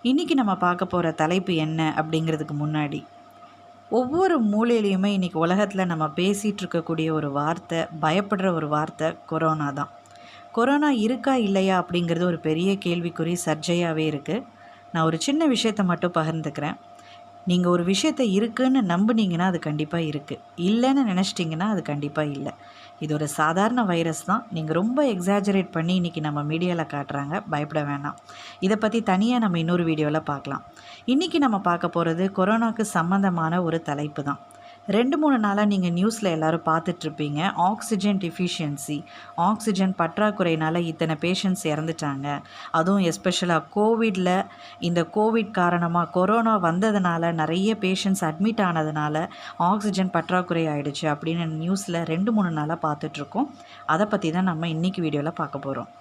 இன்றைக்கி நம்ம பார்க்க போகிற தலைப்பு என்ன அப்படிங்கிறதுக்கு முன்னாடி, ஒவ்வொரு மூலையிலையுமே இன்றைக்கி உலகத்தில் நம்ம பேசிகிட்டு இருக்கக்கூடிய ஒரு வார்த்தை, பயப்படுற ஒரு வார்த்தை கொரோனா தான். கொரோனா இருக்கா இல்லையா அப்படிங்கிறது ஒரு பெரிய கேள்விக்குறி, சர்ச்சையாகவே இருக்குது. நான் ஒரு சின்ன விஷயத்தை மட்டும் பகிர்ந்துக்கிறேன். நீங்கள் ஒரு விஷயத்தை இருக்குன்னு நம்புனீங்கன்னா அது கண்டிப்பாக இருக்குது, இல்லைன்னு நினச்சிட்டிங்கன்னா அது கண்டிப்பாக இல்லை. இது ஒரு சாதாரண வைரஸ் தான். நீங்கள் ரொம்ப எக்ஸாஜரேட் பண்ணி இன்றைக்கி நம்ம மீடியாவில் காட்டுறாங்க, பயப்பட வேண்டாம். இதை பற்றி தனியாக நம்ம இன்னொரு வீடியோவில் பார்க்கலாம். இன்றைக்கி நம்ம பார்க்க போகிறது கொரோனாவுக்கு சம்மந்தமான ஒரு தலைப்பு தான். 2-3 நாளாக நீங்கள் நியூஸில் எல்லோரும் பார்த்துட்ருப்பீங்க. ஆக்சிஜன் டிஃபிஷியன்சி, ஆக்சிஜன் பற்றாக்குறையினால் இத்தனை பேஷண்ட்ஸ் இறந்துட்டாங்க. அதுவும் எஸ்பெஷலாக கோவிடில், இந்த கோவிட் காரணமாக கொரோனா வந்ததுனால நிறைய பேஷண்ட்ஸ் அட்மிட் ஆனதுனால ஆக்சிஜன் பற்றாக்குறை ஆகிடுச்சு அப்படின்னு நியூஸில் 2-3 நாளாக பார்த்துட்ருக்கோம். அதை பற்றி தான் நம்ம இன்றைக்கி வீடியோவில் பார்க்க போகிறோம்.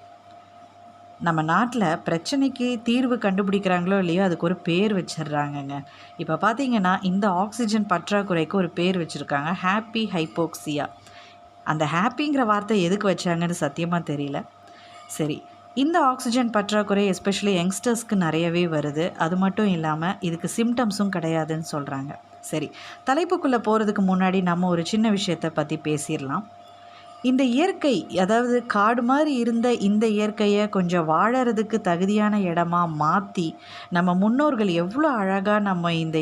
நம்ம நாட்டில் பிரச்சனைக்கு தீர்வு கண்டுபிடிக்கிறாங்களோ இல்லையோ அதுக்கு ஒரு பேர் வச்சிடுறாங்கங்க. இப்போ பார்த்தீங்கன்னா இந்த ஆக்சிஜன் பற்றாக்குறைக்கு ஒரு பேர் வச்சுருக்காங்க, ஹாப்பி ஹைப்போக்சியா. அந்த ஹாப்பிங்கிற வார்த்தை எதுக்கு வச்சாங்கன்னு சத்தியமாக தெரியல. சரி, இந்த ஆக்சிஜன் பற்றாக்குறை எஸ்பெஷலி யங்ஸ்டர்ஸ்க்கு நிறையவே வருது. அது மட்டும் இல்லாமல் இதுக்கு சிம்டம்ஸும் கிடையாதுன்னு சொல்கிறாங்க. சரி, தலைப்புக்குள்ளே போகிறதுக்கு முன்னாடி நம்ம ஒரு சின்ன விஷயத்தை பற்றி பேசிடலாம். இந்த இயற்கை, அதாவது காடு மாதிரி இருந்த இந்த இயற்கையை கொஞ்சம் வாழறதுக்கு தகுதியான இடமா மாற்றி நம்ம முன்னோர்கள் எவ்வளோ அழகாக நம்ம இந்த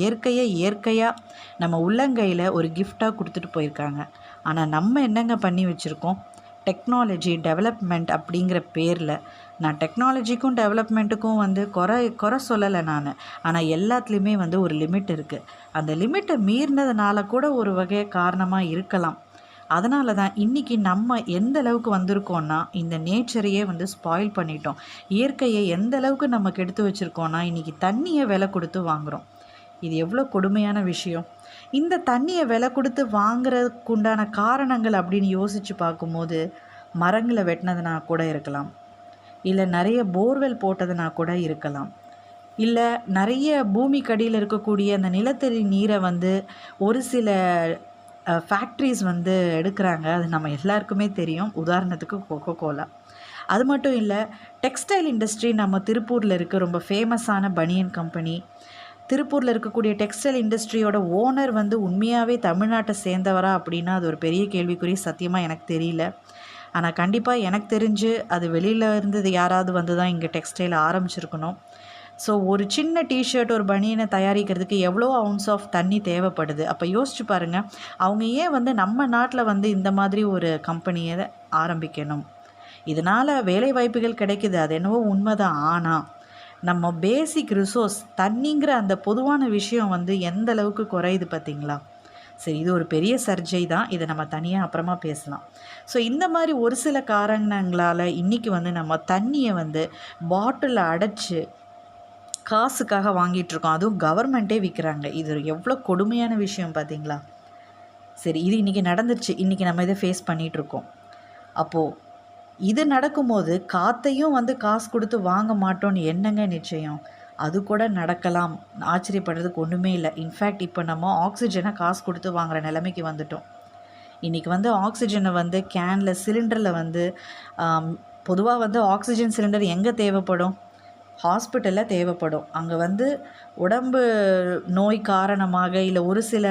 இயற்கையாக நம்ம உள்ளங்கையில் ஒரு கிஃப்டாக கொடுத்துட்டு போயிருக்காங்க. ஆனால் நம்ம என்னங்க பண்ணி வச்சுருக்கோம்? டெக்னாலஜி டெவலப்மெண்ட் அப்படிங்கிற பேரில், நான் டெக்னாலஜிக்கும் டெவலப்மெண்ட்டுக்கும் குறை சொல்லலை நான். ஆனால் எல்லாத்துலேயுமே ஒரு லிமிட் இருக்குது. அந்த லிமிட்டை மீறினதுனால கூட ஒரு வகை காரணமாக இருக்கலாம். அதனால தான் இன்றைக்கி நம்ம எந்த அளவுக்கு வந்திருக்கோன்னா, இந்த நேச்சரையே ஸ்பாயில் பண்ணிட்டோம். இயற்கையை எந்த அளவுக்கு நம்ம கெடுத்து வச்சுருக்கோன்னா, இன்றைக்கி தண்ணியை விலை கொடுத்து வாங்குகிறோம். இது எவ்வளோ கொடுமையான விஷயம். இந்த தண்ணியை விலை கொடுத்து வாங்குறதுக்கு உண்டான காரணங்கள் அப்படின்னு யோசித்து பார்க்கும்போது, மரங்களை வெட்டினதுனா கூட இருக்கலாம், இல்லை நிறைய போர்வெல் போட்டதுனா கூட இருக்கலாம், இல்லை நிறைய பூமிக்கடியில் இருக்கக்கூடிய அந்த நிலத்தடி நீரை ஒரு சில ஃபேக்ட்ரிஸ் எடுக்கிறாங்க. அது நம்ம எல்லாருக்குமே தெரியும். உதாரணத்துக்கு கொக்கோ கோலா. அது மட்டும் இல்லை, டெக்ஸ்டைல் இண்டஸ்ட்ரி நம்ம திருப்பூரில் இருக்க ரொம்ப ஃபேமஸான பனியன் கம்பெனி. திருப்பூரில் இருக்கக்கூடிய டெக்ஸ்டைல் இண்டஸ்ட்ரியோட ஓனர் உண்மையாகவே தமிழ்நாட்டை சேர்ந்தவரா அப்படின்னா அது ஒரு பெரிய கேள்விக்குறி. சத்தியமாக எனக்கு தெரியல. ஆனால் கண்டிப்பாக எனக்கு தெரிஞ்சு அது வெளியில் இருந்தது யாராவது தான் இங்கே டெக்ஸ்டைல் ஆரம்பிச்சிருக்கணும். ஸோ ஒரு சின்ன டிஷர்ட், ஒரு பனியனை தயாரிக்கிறதுக்கு எவ்வளோ அவுன்ஸ் ஆஃப் தண்ணி தேவைப்படுது. அப்போ யோசிச்சு பாருங்கள், அவங்க ஏன் நம்ம நாட்டில் இந்த மாதிரி ஒரு கம்பெனியை ஆரம்பிக்கணும்? இதனால் வேலை வாய்ப்புகள் கிடைக்குது, அது என்னவோ உண்மைதான். ஆனால் நம்ம பேசிக் ரிசோர்ஸ் தண்ணிங்கிற அந்த பொதுவான விஷயம் எந்த அளவுக்கு குறையுது பார்த்திங்களா? சரி, இது ஒரு பெரிய சர்ச்சை தான். இதை நம்ம தனியாக அப்புறமா பேசலாம். ஸோ இந்த மாதிரி ஒரு சில காரணங்களால் இன்றைக்கி நம்ம தண்ணியை பாட்டிலில் அடைச்சி காசுக்காக வாங்கிட்டுருக்கோம். அதுவும் கவர்மெண்ட்டே விற்கிறாங்க. இது எவ்வளோ கொடுமையான விஷயம் பார்த்தீங்களா? சரி, இது இன்றைக்கி நடந்துருச்சு. இன்றைக்கி நம்ம இதை ஃபேஸ் பண்ணிகிட்ருக்கோம். அப்போது இது நடக்கும்போது காற்றையும் காசு கொடுத்து வாங்க மாட்டோன்னு என்னங்க நிச்சயம்? அது கூட நடக்கலாம். ஆச்சரியப்படுறதுக்கு ஒன்றுமே இல்லை. இன்ஃபேக்ட் இப்போ நம்ம ஆக்சிஜனை காசு கொடுத்து வாங்குகிற நிலைமைக்கு வந்துட்டோம். இன்றைக்கி ஆக்சிஜனை கேனில், சிலிண்டரில் பொதுவாக ஆக்சிஜன் சிலிண்டர் எங்கே தேவைப்படும்? ஹாஸ்பிட்டலில் தேவைப்படும். அங்கே உடம்பு நோய் காரணமாக, இல்லை ஒரு சில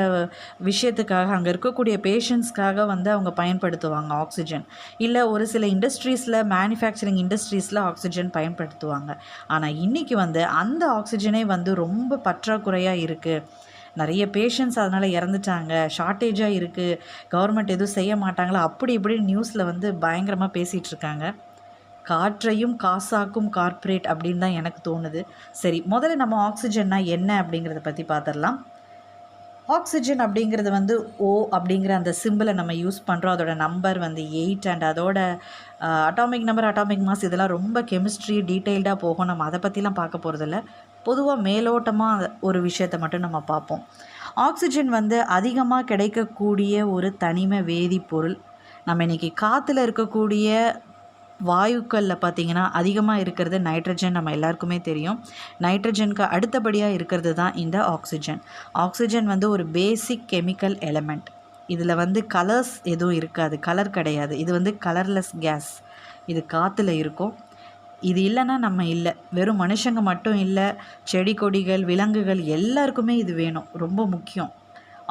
விஷயத்துக்காக, அங்கே இருக்கக்கூடிய பேஷண்ட்ஸ்க்காக அவங்க பயன்படுத்துவாங்க ஆக்சிஜன். இல்லை ஒரு சில இண்டஸ்ட்ரீஸில், மேனுஃபேக்சரிங் இண்டஸ்ட்ரீஸில் ஆக்சிஜன் பயன்படுத்துவாங்க. ஆனால் இன்றைக்கி அந்த ஆக்சிஜனே ரொம்ப பற்றாக்குறையாக இருக்குது. நிறைய பேஷண்ட்ஸ் அதனால் இறந்துட்டாங்க, ஷார்ட்டேஜாக இருக்குது, கவர்மெண்ட் எதுவும் செய்ய மாட்டாங்களா, அப்படி இப்படி நியூஸில் பயங்கரமாக பேசிகிட்ருக்காங்க. காற்றையும் காசாக்கும் கார்ப்பரேட் அப்படின்னு தான் எனக்கு தோணுது. சரி, முதல்ல நம்ம ஆக்சிஜன்னா என்ன அப்படிங்கிறத பற்றி பார்த்துடலாம். ஆக்சிஜன் அப்படிங்கிறது ஓ அப்படிங்கிற அந்த சிம்பிளை நம்ம யூஸ் பண்ணுறோம். அதோட நம்பர் 8 அண்ட் அதோட அட்டாமிக் நம்பர், அட்டாமிக் மாஸ், இதெல்லாம் ரொம்ப கெமிஸ்ட்ரி டீட்டெயில்டாக போகும். நம்ம அதை பற்றிலாம் பார்க்க போகிறதில்ல. பொதுவாக மேலோட்டமாக ஒரு விஷயத்தை மட்டும் நம்ம பார்ப்போம். ஆக்சிஜன் அதிகமாக கிடைக்கக்கூடிய ஒரு தனிம வேதிப்பொருள். நம்ம இன்றைக்கி காற்றுல இருக்கக்கூடிய வாயுக்களில் பார்த்திங்கன்னா அதிகமாக இருக்கிறது நைட்ரஜன். நம்ம எல்லாருக்குமே தெரியும். நைட்ரஜனுக்கு அடுத்தபடியாக இருக்கிறது தான் இந்த ஆக்சிஜன். ஆக்சிஜன் ஒரு பேசிக் கெமிக்கல் எலமெண்ட். இதில் கலர்ஸ் எதுவும் இருக்காது, கலர் கிடையாது. இது கலர்லெஸ் கேஸ். இது காற்றுல இருக்கும். இது இல்லைன்னா நம்ம இல்லை. வெறும் மனுஷங்க மட்டும் இல்லை, செடி கொடிகள் விலங்குகள் எல்லாருக்குமே இது வேணும், ரொம்ப முக்கியம்.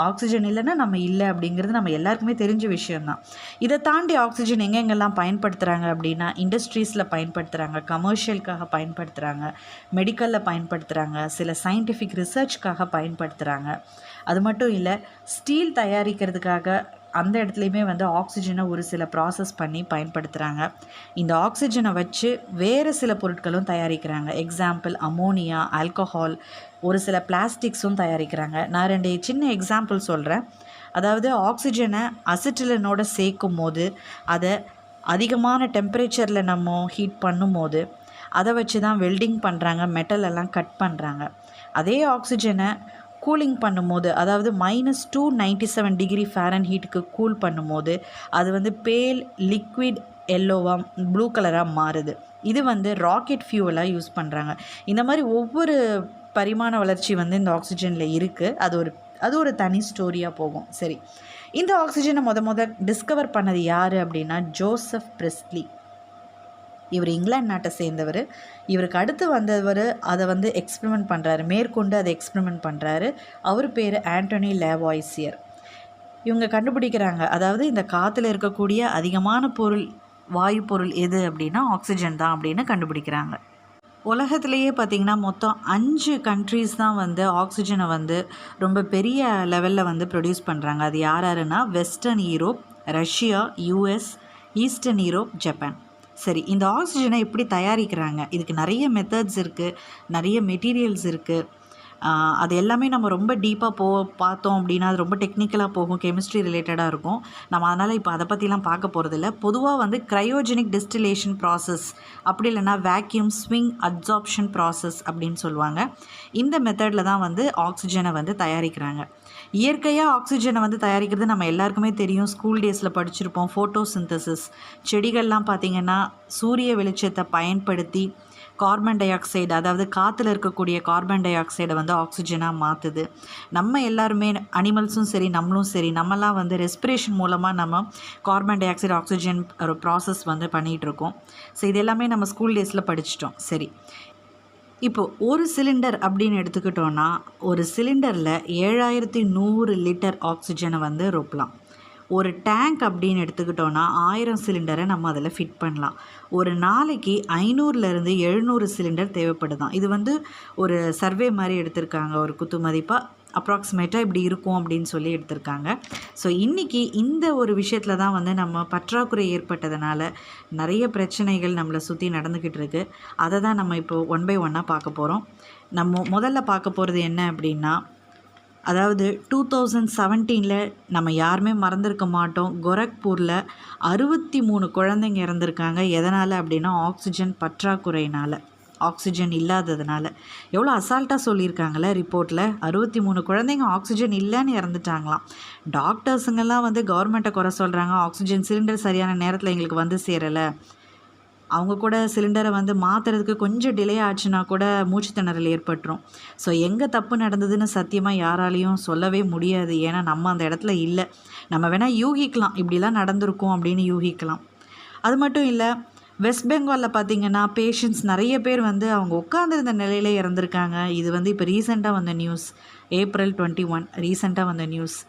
ஆக்சிஜன் இல்லைன்னா நம்ம இல்லை அப்படிங்கிறது நம்ம எல்லாருக்குமே தெரிஞ்ச விஷயந்தான். இதை தாண்டி ஆக்சிஜன் எங்கெங்கெல்லாம் பயன்படுத்துகிறாங்க அப்படின்னா, இண்டஸ்ட்ரீஸில் பயன்படுத்துகிறாங்க, கமர்ஷியலுக்காக பயன்படுத்துகிறாங்க, மெடிக்கலில் பயன்படுத்துகிறாங்க, சில சயின்டிஃபிக் ரிசர்ச்காக பயன்படுத்துகிறாங்க. அது மட்டும் இல்லை, ஸ்டீல் தயாரிக்கிறதுக்காக அந்த இடத்துலையுமே வந்து ஆக்சிஜனை ஒரு சில ப்ராசஸ் பண்ணி பயன்படுத்துகிறாங்க. இந்த ஆக்சிஜனை வச்சு வேறு சில பொருட்களும் தயாரிக்கிறாங்க. எக்ஸாம்பிள் அமோனியா, ஆல்கஹால், ஒரு சில பிளாஸ்டிக்ஸும் தயாரிக்கிறாங்க. நான் 2 சின்ன எக்ஸாம்பிள் சொல்கிறேன். அதாவது ஆக்சிஜனை அசிட்டிலனோட சேர்க்கும் போது அதை அதிகமான டெம்பரேச்சரில் நம்ம ஹீட் பண்ணும்போது அதை வச்சு தான் வெல்டிங் பண்ணுறாங்க, மெட்டல் எல்லாம் கட் பண்ணுறாங்க. அதே ஆக்சிஜனை கூலிங் பண்ணும்போது, அதாவது -297 டிகிரி ஃபாரன்ஹீட்டுக்கு கூல் பண்ணும்போது அது வந்து பேல் லிக்விட் எல்லோவாக ப்ளூ கலராக மாறுது. இது வந்து ராக்கெட் ஃபியூவலாக யூஸ் பண்ணுறாங்க. இந்த மாதிரி ஒவ்வொரு பரிமாண வளர்ச்சி வந்து இந்த ஆக்சிஜனில் இருக்குது. அது ஒரு தனி ஸ்டோரியாக போகும். சரி, இந்த ஆக்சிஜனை முத டிஸ்கவர் பண்ணது யார் அப்படின்னா ஜோசப் பிரெஸ்லி. இவர் இங்கிலாந்து நாட்டை சேர்ந்தவர். இவருக்கு அடுத்து வந்தவர் அதை வந்து எக்ஸ்பெரிமெண்ட் பண்ணுறாரு, மேற்கொண்டு அதை எக்ஸ்பெரிமெண்ட் பண்ணுறாரு. அவர் பேர் ஆண்டனி லாவாய்சியர். இவங்க கண்டுபிடிக்கிறாங்க, அதாவது இந்த காற்றுல இருக்கக்கூடிய அதிகமான வாயு பொருள் எது அப்படின்னா ஆக்சிஜன் தான் அப்படின்னு கண்டுபிடிக்கிறாங்க. உலகத்திலேயே பார்த்திங்கன்னா மொத்தம் 5 கண்ட்ரீஸ் தான் வந்து ஆக்சிஜனை வந்து ரொம்ப பெரிய லெவலில் வந்து ப்ரொடியூஸ் பண்ணுறாங்க. அது யாருன்னா western Europe, Russia, US, eastern Europe, Japan. சரி, இந்த ஆக்சிஜனை எப்படி தயாரிக்கிறாங்க? இதுக்கு நிறைய மெத்தட்ஸ் இருக்குது, நிறைய மெட்டீரியல்ஸ் இருக்குது. அது எல்லாமே நம்ம ரொம்ப டீப்பாக பார்த்தோம் அப்படின்னா அது ரொம்ப டெக்னிக்கலாக போகும், கெமிஸ்ட்ரி ரிலேட்டடாக இருக்கும். நம்ம அதனால் இப்போ அதை பற்றிலாம் பார்க்க போகிறதில்ல. பொதுவாக வந்து க்ரையோஜெனிக் டிஸ்டிலேஷன் ப்ராசஸ், அப்படி இல்லைன்னா வேக்யூம் ஸ்விங் அப்சார்ப்ஷன் ப்ராசஸ் அப்படின்னு சொல்லுவாங்க. இந்த மெத்தடில் தான் வந்து ஆக்சிஜனை வந்து தயாரிக்கிறாங்க. இயற்கையாக ஆக்சிஜனை வந்து தயாரிக்கிறது நம்ம எல்லாருக்குமே தெரியும், ஸ்கூல் டேஸில் படிச்சிருப்போம். ஃபோட்டோசிந்தசிஸ், செடிகள்லாம் பார்த்திங்கன்னா சூரிய வெளிச்சத்தை பயன்படுத்தி கார்பன் டை ஆக்சைடு, அதாவது காற்றுல இருக்கக்கூடிய கார்பன் டை ஆக்சைடை வந்து ஆக்சிஜனாக மாற்றுது. நம்ம எல்லாருமே, அனிமல்ஸும் சரி நம்மளும் சரி, நம்மலாம் வந்து ரெஸ்பிரேஷன் மூலமாக நம்ம கார்பன் டை ஆக்சைடு ஆக்சிஜன் ஒரு ப்ராசஸ் வந்து பண்ணிகிட்ருக்கோம். ஸோ இது எல்லாமே நம்ம ஸ்கூல் டேஸில் படிச்சிட்டோம். சரி, இப்போது ஒரு சிலிண்டர் அப்படின்னு எடுத்துக்கிட்டோன்னா ஒரு சிலிண்டரில் 7100 லிட்டர் ஆக்சிஜனை வந்து ரொப்பலாம். ஒரு டேங்க் அப்படின்னு எடுத்துக்கிட்டோன்னா 1000 சிலிண்டரை நம்ம அதில் ஃபிட் பண்ணலாம். ஒரு நாளைக்கு 500லேருந்து 700 சிலிண்டர் தேவைப்படுதான். இது வந்து ஒரு சர்வே மாதிரி எடுத்திருக்காங்க, ஒரு குத்து மதிப்பாக அப்ராக்சிமேட்டாக இப்படி இருக்கும் அப்படின்னு சொல்லி எடுத்திருக்காங்க. ஸோ இன்றைக்கி இந்த ஒரு விஷயத்தில் தான் வந்து நம்ம பற்றாக்குறை ஏற்பட்டதுனால நிறைய பிரச்சனைகள் நம்மளை சுற்றி நடந்துக்கிட்டு இருக்குது. அதை தான் நம்ம இப்போ 1 by 1 பார்க்க போகிறோம். நம்ம முதல்ல பார்க்க போகிறது என்ன அப்படின்னா, அதாவது 2017 நம்ம யாருமே மறந்துருக்க மாட்டோம், கோரக்பூரில் 63 குழந்தைங்க இறந்துருக்காங்க. எதனால் அப்படின்னா ஆக்சிஜன் பற்றாக்குறையினால், ஆக்சிஜன் இல்லாததுனால. எவ்வளோ அசால்ட்டாக சொல்லியிருக்காங்களே ரிப்போர்ட்டில், 63 குழந்தைங்க ஆக்சிஜன் இல்லைன்னு இறந்துட்டாங்களாம். டாக்டர்ஸுங்கெல்லாம் வந்து கவர்மெண்ட்டை குறை சொல்கிறாங்க, ஆக்சிஜன் சிலிண்டர் சரியான நேரத்தில் எங்களுக்கு வந்து சேரலை. அவங்க கூட சிலிண்டரை வந்து மாற்றுறதுக்கு கொஞ்சம் டிலே ஆச்சுன்னா கூட மூச்சு திணறல் ஏற்பட்டுரும். ஸோ எங்கே தப்பு நடந்ததுன்னு சத்தியமாக யாராலையும் சொல்லவே முடியாது. ஏன்னா நம்ம அந்த இடத்துல இல்லை. நம்ம வேணால் யூகிக்கலாம், இப்படிலாம் நடந்திருக்கும் அப்படின்னு யூகிக்கலாம். அது மட்டும் இல்லை, வெஸ்ட் பெங்காலில் பார்த்திங்கன்னா பேஷண்ட்ஸ் நிறைய பேர் வந்து அவங்க உட்காந்துருந்த நிலையிலே இறந்துருக்காங்க. இது வந்து இப்போ ரீசெண்டாக வந்த நியூஸ், April 21 ரீசெண்டாக வந்த நியூஸ்.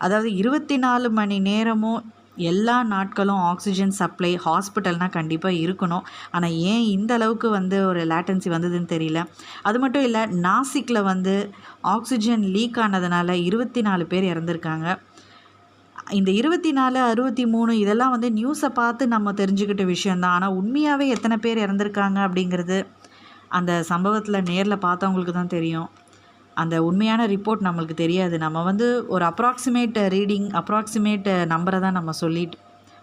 அதாவது 24 மணி நேரமும் எல்லா நாட்களும் ஆக்சிஜன் சப்ளை ஹாஸ்பிட்டல்னால் கண்டிப்பாக இருக்கணும். ஆனால் ஏன் இந்த அளவுக்கு வந்து ஒரு லேட்டன்சி வந்ததுன்னு தெரியல. அது மட்டும் இல்லை, நாசிக்கில் வந்து ஆக்சிஜன் லீக் ஆனதுனால 24 பேர் இறந்துருக்காங்க. இந்த 24, 63 இதெல்லாம் வந்து நியூஸை பார்த்து நம்ம தெரிஞ்சுக்கிட்ட விஷயந்தான். ஆனால் உண்மையாகவே எத்தனை பேர் இறந்துருக்காங்க அப்படிங்கிறது அந்த சம்பவத்தில் நேரில் பார்த்தவங்களுக்கு தான் தெரியும். அந்த உண்மையான ரிப்போர்ட் நம்மளுக்கு தெரியாது. நம்ம வந்து ஒரு அப்ராக்சிமேட் நம்பரை தான் நம்ம சொல்லிட்டு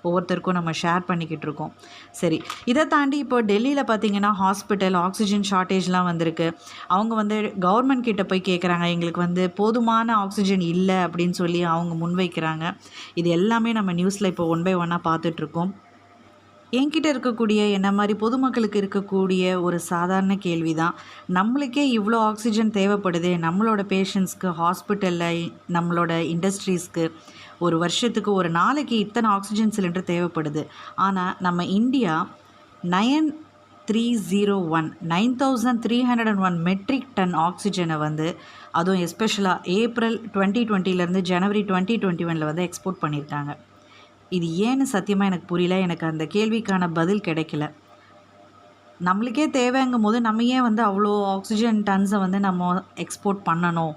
ஒவ்வொருத்தருக்கும் நம்ம ஷேர் பண்ணிக்கிட்டு இருக்கோம். சரி, இதை தாண்டி இப்போ டெல்லியில் பார்த்திங்கன்னா ஹாஸ்பிட்டல் ஆக்சிஜன் ஷார்ட்டேஜ்லாம் வந்திருக்கு. அவங்க வந்து கவர்மெண்ட் கிட்ட போய் கேட்குறாங்க, எங்களுக்கு வந்து போதுமான ஆக்சிஜன் இல்லை அப்படின்னு சொல்லி அவங்க முன்வைக்கிறாங்க. இது எல்லாமே நம்ம நியூஸில் இப்போ 1 by 1 பார்த்துட்ருக்கோம். என்கிட்ட இருக்கக்கூடிய என்ன மாதிரி பொதுமக்களுக்கு இருக்கக்கூடிய ஒரு சாதாரண கேள்வி தான், நம்மளுக்கே இவ்வளோ ஆக்சிஜன் தேவைப்படுதே, நம்மளோட பேஷண்ட்ஸ்க்கு, ஹாஸ்பிட்டலில், நம்மளோட இண்டஸ்ட்ரீஸ்க்கு ஒரு வருஷத்துக்கு ஒரு நாளைக்கு இத்தனை ஆக்சிஜன் சிலிண்டர் தேவைப்படுது. ஆனால் நம்ம இந்தியா 9301 மெட்ரிக் டன் ஆக்சிஜனை வந்து அதுவும் எஸ்பெஷலாக ஏப்ரல் 2020 ஜனவரி 2021 வந்து எக்ஸ்போர்ட் பண்ணியிருக்காங்க. இது ஏன்னு சத்தியமாக எனக்கு புரியல. எனக்கு அந்த கேள்விக்கான பதில் கிடைக்கல. நம்மளுக்கே தேவைங்கும் போது நம்ம ஏன் வந்து அவ்வளோ ஆக்சிஜன் டன்ஸை வந்து நம்ம எக்ஸ்போர்ட் பண்ணணும்?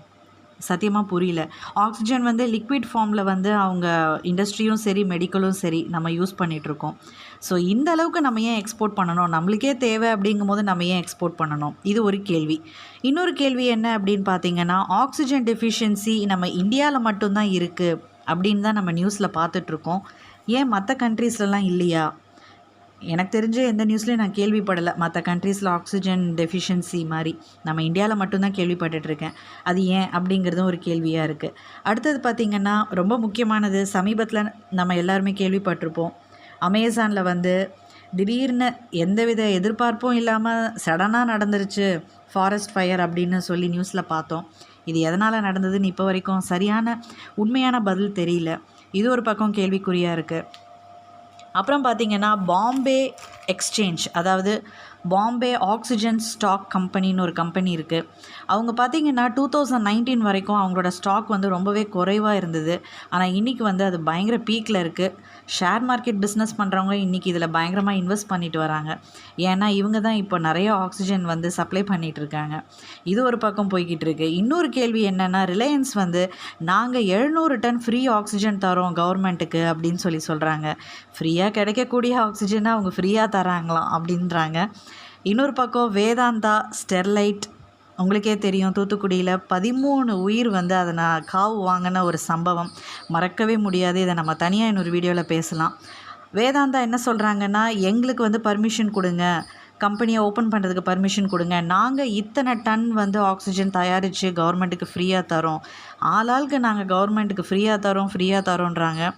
சத்தியமாக புரியல. ஆக்சிஜன் வந்து லிக்விட் ஃபார்மில் வந்து அவங்க இண்டஸ்ட்ரியும் சரி மெடிக்கலும் சரி நம்ம யூஸ் பண்ணிகிட்ருக்கோம். ஸோ இந்த அளவுக்கு நம்ம ஏன் எக்ஸ்போர்ட் பண்ணணும்? நம்மளுக்கே தேவை அப்படிங்கும் போது நம்ம ஏன் எக்ஸ்போர்ட் பண்ணணும்? இது ஒரு கேள்வி. இன்னொரு கேள்வி என்ன அப்படின்னு பார்த்தீங்கன்னா, ஆக்சிஜன் டெஃபிஷியன்சி நம்ம இந்தியாவில் மட்டும்தான் இருக்குது அப்படின்னு தான் நம்ம நியூஸில் பார்த்துட்ருக்கோம். ஏன் மற்ற கண்ட்ரீஸ்லலாம் இல்லையா? எனக்கு தெரிஞ்ச எந்த நியூஸ்லையும் நான் கேள்விப்படலை. மற்ற கண்ட்ரீஸில் ஆக்சிஜன் டெஃபிஷியன்சி மாதிரி நம்ம இந்தியாவில் மட்டும்தான் கேள்விப்பட்டுட்ருக்கேன். அது ஏன் அப்படிங்கிறதும் ஒரு கேள்வியாக இருக்குது. அடுத்தது பார்த்திங்கன்னா, ரொம்ப முக்கியமானது, சமீபத்தில் நம்ம எல்லாருமே கேள்விப்பட்டிருப்போம். அமேசானில் வந்து திடீர்னு எந்தவித எதிர்பார்ப்பும் இல்லாமல் சடனாக நடந்துருச்சு ஃபாரஸ்ட் ஃபயர் அப்படின்னு சொல்லி நியூஸில் பார்த்தோம். இது எதனால் நடந்ததுன்னு இப்போ வரைக்கும் சரியான உண்மையான பதில் தெரியல. இது ஒரு பக்கம் கேள்விக்குறியாக இருக்குது. அப்புறம் பார்த்திங்கன்னா, பாம்பே எக்ஸ்சேஞ்ச், அதாவது பாம்பே ஆக்சிஜன் ஸ்டாக் கம்பெனின்னு ஒரு கம்பெனி இருக்குது. அவங்க பார்த்திங்கன்னா 2019 வரைக்கும் அவங்களோட ஸ்டாக் வந்து ரொம்பவே குறைவாக இருந்தது. ஆனால் இன்றைக்கி வந்து அது பயங்கர பீக்கில் இருக்குது. ஷேர் மார்க்கெட் பிஸ்னஸ் பண்ணுறவங்க இன்றைக்கி இதில் பயங்கரமாக இன்வெஸ்ட் பண்ணிட்டு வராங்க. ஏன்னா இவங்க தான் இப்போ நிறைய ஆக்சிஜன் வந்து சப்ளை பண்ணிகிட்ருக்காங்க. இது ஒரு பக்கம் போய்கிட்டு இருக்கு. இன்னொரு கேள்வி என்னென்னா, ரிலையன்ஸ் வந்து நாங்கள் 700 டன் ஃப்ரீ ஆக்சிஜன் தரோம் கவர்மெண்ட்டுக்கு அப்படின்னு சொல்கிறாங்க. ஃப்ரீயாக கிடைக்கக்கூடிய ஆக்சிஜனை அவங்க ஃப்ரீயாக தராங்களாம் அப்படின்றாங்க. இன்னொரு பக்கம் வேதாந்தா ஸ்டெர்லைட், உங்களுக்கே தெரியும், தூத்துக்குடியில் 13 உயிர் வந்து அதை நான் காவு வாங்கின ஒரு சம்பவம் மறக்கவே முடியாது. இதை நம்ம தனியாக இன்னொரு வீடியோவில் பேசலாம். வேதாந்தா என்ன சொல்கிறாங்கன்னா, எங்களுக்கு வந்து பர்மிஷன் கொடுங்க, கம்பெனியை ஓப்பன் பண்ணுறதுக்கு பர்மிஷன் கொடுங்க, நாங்கள் இத்தனை டன் வந்து ஆக்சிஜன் தயாரித்து கவர்மெண்ட்டுக்கு ஃப்ரீயாக தரோம், ஆளாளுக்கு நாங்கள் கவர்மெண்ட்டுக்கு ஃப்ரீயாக தரோன்றாங்க.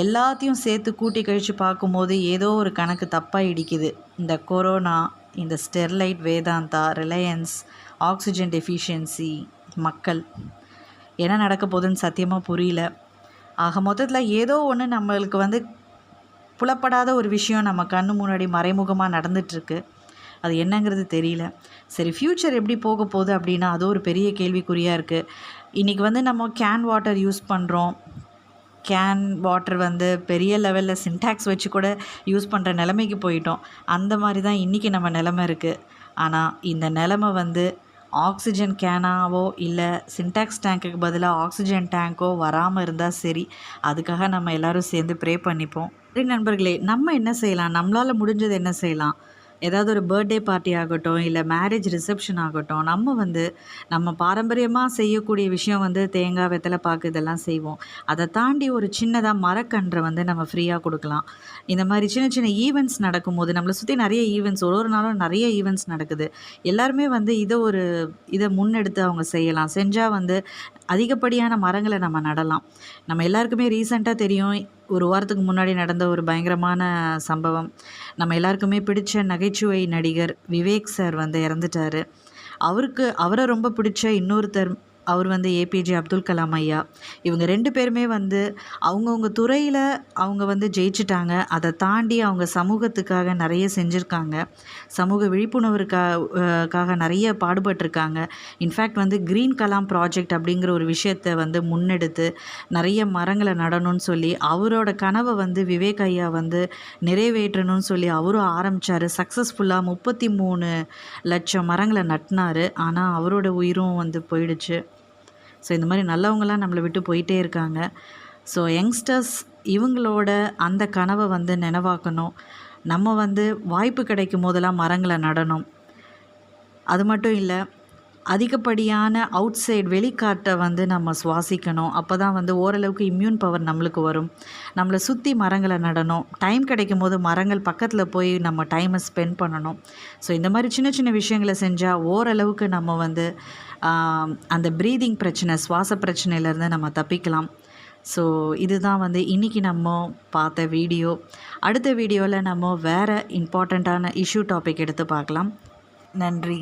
எல்லாத்தையும் சேர்த்து கூட்டி கழித்து பார்க்கும்போது ஏதோ ஒரு கணக்கு தப்பாக இடிக்குது. இந்த கொரோனா, இந்த Sterlite, Vedanta, Reliance, oxygen deficiency, மக்கள், என்ன நடக்க போகுதுன்னு சத்தியமாக புரியல. ஆக மொத்தத்தில் ஏதோ ஒன்று நம்மளுக்கு வந்து புலப்படாத ஒரு விஷயம் நம்ம கண்ணு முன்னாடி மறைமுகமாக நடந்துகிட்ருக்கு. அது என்னங்கிறது தெரியல. சரி, ஃப்யூச்சர் எப்படி போக போகுது அப்படின்னா அது ஒரு பெரிய கேள்விக்குறியாக இருக்குது. இன்றைக்கி வந்து நம்ம கேன் வாட்டர் யூஸ் பண்ணுறோம். கேன் வாட்டர் வந்து பெரிய லெவலில் சின்டாக்ஸ் வச்சு கூட யூஸ் பண்ணுற நிலைமைக்கு போயிட்டோம். அந்த மாதிரி தான் இன்றைக்கி நம்ம நிலமை இருக்குது. ஆனால் இந்த நிலமை வந்து ஆக்சிஜன் கேனாவோ இல்லை சின்டாக்ஸ் டேங்க்குக்கு பதிலாக ஆக்சிஜன் டேங்க்கோ வராமல் இருந்தால் சரி. அதுக்காக நம்ம எல்லோரும் சேர்ந்து ப்ரே பண்ணிப்போம். சரி நண்பர்களே, நம்ம என்ன செய்யலாம்? நம்மளால் முடிஞ்சது என்ன செய்யலாம்? ஏதாவது ஒரு பர்த்டே பார்ட்டி ஆகட்டும், இல்லை மேரேஜ் ரிசப்ஷன் ஆகட்டும், நம்ம பாரம்பரியமாக செய்யக்கூடிய விஷயம் வந்து தேங்காய், வெத்தலை பாக்கு இதெல்லாம் செய்வோம். அதை தாண்டி ஒரு சின்னதாக மரக்கன்றை வந்து நம்ம ஃப்ரீயாக கொடுக்கலாம். இந்த மாதிரி சின்ன சின்ன ஈவெண்ட்ஸ் நடக்கும்போது நம்மளை சுற்றி நிறைய ஈவெண்ட்ஸ், ஒரு நாளும் நிறைய ஈவெண்ட்ஸ் நடக்குது. எல்லாருமே வந்து இதை முன்னெடுத்து அவங்க செய்யலாம். செஞ்சால் வந்து அதிகப்படியான மரங்களை நம்ம நடலாம். நம்ம எல்லாருக்குமே ரீசெண்டாக தெரியும், ஒரு வாரத்துக்கு முன்னாடி நடந்த ஒரு பயங்கரமான சம்பவம். நம்ம எல்லாருக்குமே பிடிச்ச நகைச்சுவை நடிகர் விவேக் சார் வந்து இறந்துட்டார். அவரை ரொம்ப பிடிச்ச இன்னொருத்தர் அவர் வந்து ஏபிஜே அப்துல் கலாம் ஐயா. இவங்க 2 பேருமே வந்து அவங்கவுங்க துறையில் அவங்க வந்து ஜெயிச்சிட்டாங்க. அதை தாண்டி அவங்க சமூகத்துக்காக நிறைய செஞ்சுருக்காங்க. சமூக விழிப்புணர்வுக்காக நிறைய பாடுபட்டிருக்காங்க. இன்ஃபேக்ட் வந்து க்ரீன் கலாம் ப்ராஜெக்ட் அப்படிங்கிற ஒரு விஷயத்தை வந்து முன்னெடுத்து நிறைய மரங்களை நடணும்னு சொல்லி அவரோட கனவை வந்து விவேக் ஐயா வந்து நிறைவேற்றணும்னு சொல்லி அவரும் ஆரம்பித்தார். சக்ஸஸ்ஃபுல்லாக 33 லட்சம் மரங்களை நட்டினார். ஆனால் அவரோட உயிரும் வந்து போயிடுச்சு. ஸோ இந்த மாதிரி நல்லவங்களாம் நம்மளை விட்டு போயிட்டே இருக்காங்க. ஸோ யங்ஸ்டர்ஸ் இவங்களோட அந்த கனவை வந்து நினைவாக்கணும். நம்ம வந்து வாய்ப்பு கிடைக்கும் போதெல்லாம் மரங்களை நடணும். அது மட்டும் இல்லை, அதிகப்படியான அவுட் சைடு வெளிக்காற்றை வந்து நம்ம சுவாசிக்கணும். அப்போ தான் வந்து ஓரளவுக்கு இம்யூன் பவர் நம்மளுக்கு வரும். நம்மளை சுற்றி மரங்களை நடணும். டைம் கிடைக்கும் போது மரங்கள் பக்கத்தில் போய் நம்ம டைமை ஸ்பெண்ட் பண்ணணும். ஸோ இந்த மாதிரி சின்ன சின்ன விஷயங்களை செஞ்சால் ஓரளவுக்கு நம்ம வந்து அந்த ப்ரீதிங் பிரச்சனை, சுவாச பிரச்சனையிலேருந்து நம்ம தப்பிக்கலாம். ஸோ இதுதான் வந்து இன்றைக்கி நம்ம பார்த்த வீடியோ. அடுத்த வீடியோவில் நம்ம வேறு இம்பார்ட்டண்ட்டான இஷ்யூ டாபிக் எடுத்து பார்க்கலாம். நன்றி.